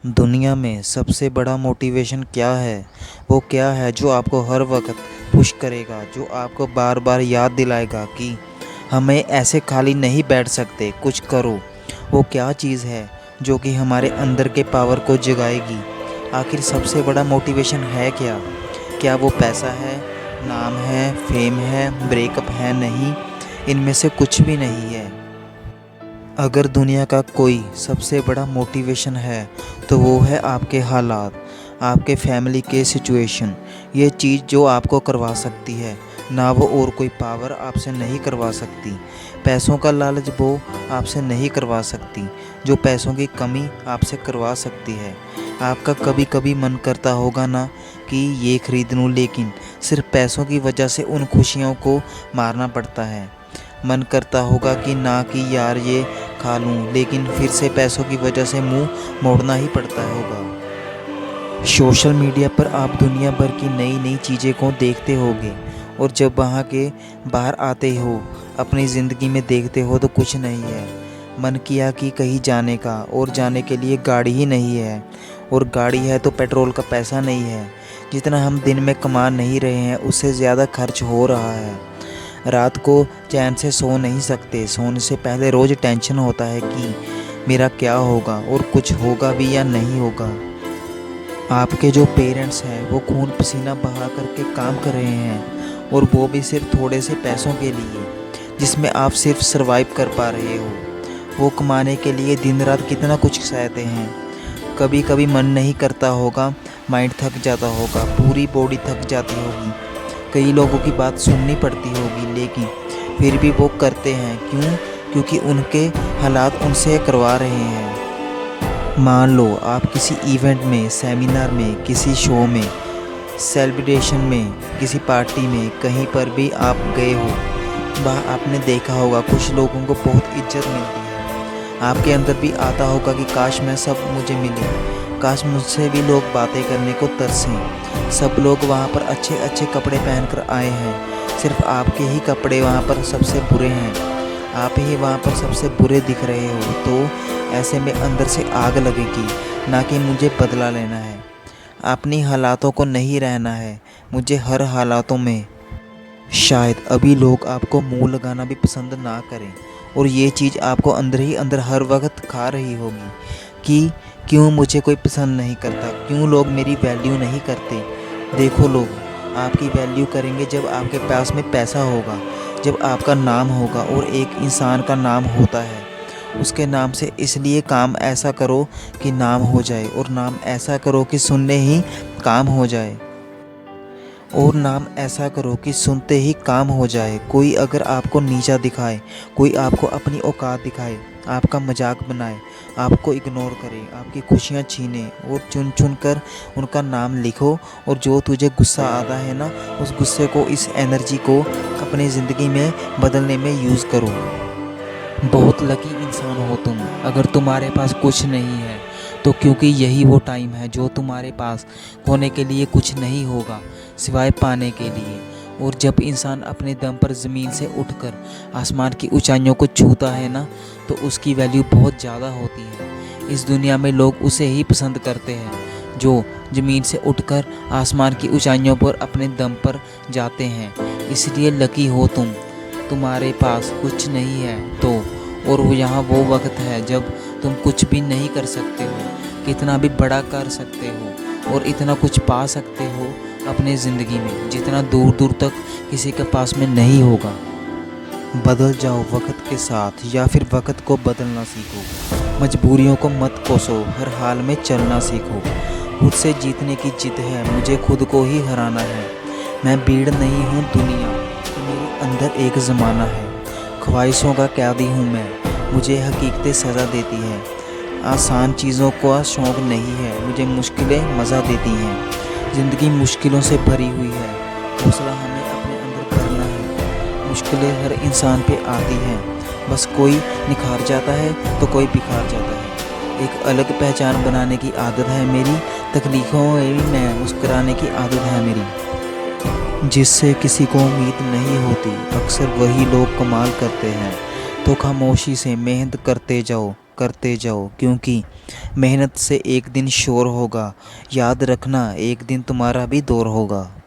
दुनिया में सबसे बड़ा मोटिवेशन क्या है? वो क्या है जो आपको हर वक्त पुश करेगा, जो आपको बार बार याद दिलाएगा कि हमें ऐसे खाली नहीं बैठ सकते, कुछ करो। वो क्या चीज़ है जो कि हमारे अंदर के पावर को जगाएगी? आखिर सबसे बड़ा मोटिवेशन है क्या? क्या वो पैसा है, नाम है, फेम है, ब्रेकअप है? नहीं, इनमें से कुछ भी नहीं है। अगर दुनिया का कोई सबसे बड़ा मोटिवेशन है तो वो है आपके हालात, आपके फैमिली के सिचुएशन। ये चीज़ जो आपको करवा सकती है, ना वो और कोई पावर आपसे नहीं करवा सकती। पैसों का लालच वो आपसे नहीं करवा सकती। जो पैसों की कमी आपसे करवा सकती है, आपका कभी कभी मन करता होगा ना कि ये खरीद लूँ, लेकिन सिर्फ पैसों की वजह से उन खुशियों को मारना पड़ता है। मन करता होगा कि ना कि यार ये खा लूँ, लेकिन फिर से पैसों की वजह से मुंह मोड़ना ही पड़ता होगा। सोशल मीडिया पर आप दुनिया भर की नई नई चीज़ें को देखते होगे, और जब वहाँ के बाहर आते हो, अपनी ज़िंदगी में देखते हो तो कुछ नहीं है। मन किया कि कहीं जाने का, और जाने के लिए गाड़ी ही नहीं है, और गाड़ी है तो पेट्रोल का पैसा नहीं है। जितना हम दिन में कमा नहीं रहे हैं उससे ज़्यादा खर्च हो रहा है। रात को चैन से सो नहीं सकते। सोने से पहले रोज़ टेंशन होता है कि मेरा क्या होगा, और कुछ होगा भी या नहीं होगा। आपके जो पेरेंट्स हैं वो खून पसीना बहा करके काम कर रहे हैं, और वो भी सिर्फ थोड़े से पैसों के लिए, जिसमें आप सिर्फ सरवाइव कर पा रहे हो। वो कमाने के लिए दिन रात कितना कुछ सहते हैं। कभी कभी मन नहीं करता होगा, माइंड थक जाता होगा, पूरी बॉडी थक जाती होगी, कई लोगों की बात सुननी पड़ती होगी, लेकिन फिर भी वो करते हैं। क्यों? क्योंकि उनके हालात उनसे करवा रहे हैं। मान लो आप किसी इवेंट में, सेमिनार में, किसी शो में, सेलिब्रेशन में, किसी पार्टी में, कहीं पर भी आप गए हो, वहाँ आपने देखा होगा कुछ लोगों को बहुत इज्जत मिलती है। आपके अंदर भी आता होगा कि काश मैं सब मुझे मिले, काश मुझसे भी लोग बातें करने को तरसें। सब लोग वहाँ पर अच्छे अच्छे कपड़े पहनकर आए हैं, सिर्फ आपके ही कपड़े वहाँ पर सबसे बुरे हैं, आप ही वहाँ पर सबसे बुरे दिख रहे हो। तो ऐसे में अंदर से आग लगेगी, ना कि मुझे बदला लेना है, अपनी हालातों को नहीं रहना है, मुझे हर हालातों में। शायद अभी लोग आपको मुंह लगाना भी पसंद ना करें, और ये चीज़ आपको अंदर ही अंदर हर वक्त खा रही होगी कि क्यों मुझे कोई पसंद नहीं करता, क्यों लोग मेरी वैल्यू नहीं करते। देखो, लोग आपकी वैल्यू करेंगे जब आपके पास में पैसा होगा, जब आपका नाम होगा। और एक इंसान का नाम होता है, उसके नाम से इसलिए काम ऐसा करो कि नाम हो जाए, और नाम ऐसा करो कि सुनने ही काम हो जाए, और नाम ऐसा करो कि सुनते ही काम हो जाए। कोई अगर आपको नीचा दिखाए, कोई आपको अपनी औकात दिखाए, आपका मजाक बनाए, आपको इग्नोर करे, आपकी खुशियाँ छीने, और चुन चुन कर उनका नाम लिखो। और जो तुझे गुस्सा आता है ना, उस गुस्से को, इस एनर्जी को अपनी ज़िंदगी में बदलने में यूज़ करो। बहुत लकी इंसान हो तुम अगर तुम्हारे पास कुछ नहीं है तो, क्योंकि यही वो टाइम है जो तुम्हारे पास होने के लिए कुछ नहीं होगा सिवाय पाने के लिए। और जब इंसान अपने दम पर ज़मीन से उठकर आसमान की ऊंचाइयों को छूता है ना, तो उसकी वैल्यू बहुत ज़्यादा होती है। इस दुनिया में लोग उसे ही पसंद करते हैं जो ज़मीन से उठकर आसमान की ऊंचाइयों पर अपने दम पर जाते हैं। इसलिए लकी हो तुम। तुम्हारे पास कुछ नहीं है तो, और यहाँ वो वक्त है जब तुम कुछ भी नहीं कर सकते हो, कितना भी बड़ा कर सकते हो, और इतना कुछ पा सकते हो अपने ज़िंदगी में जितना दूर दूर तक किसी के पास में नहीं होगा। बदल जाओ वक्त के साथ, या फिर वक्त को बदलना सीखो। मजबूरियों को मत कोसो, हर हाल में चलना सीखो। खुद से जीतने की जिद है, मुझे खुद को ही हराना है। मैं भीड़ नहीं हूँ दुनिया, मेरे अंदर एक ज़माना है। ख्वाहिशों का कैदी हूँ मैं, मुझे हकीकतें सज़ा देती है। आसान चीज़ों का शौक़ नहीं है, मुझे मुश्किलें मज़ा देती हैं। ज़िंदगी मुश्किलों से भरी हुई है, हौसला हमें अपने अंदर करना है। मुश्किलें हर इंसान पे आती हैं, बस कोई निखार जाता है तो कोई बिखार जाता है। एक अलग पहचान बनाने की आदत है मेरी, तकलीफ़ों में भी मैं मुस्कुराने की आदत है मेरी। जिससे किसी को उम्मीद नहीं होती, अक्सर वही लोग कमाल करते हैं। तो खामोशी से मेहनत करते जाओ, करते जाओ, क्योंकि मेहनत से एक दिन शोर होगा। याद रखना, एक दिन तुम्हारा भी दौर होगा।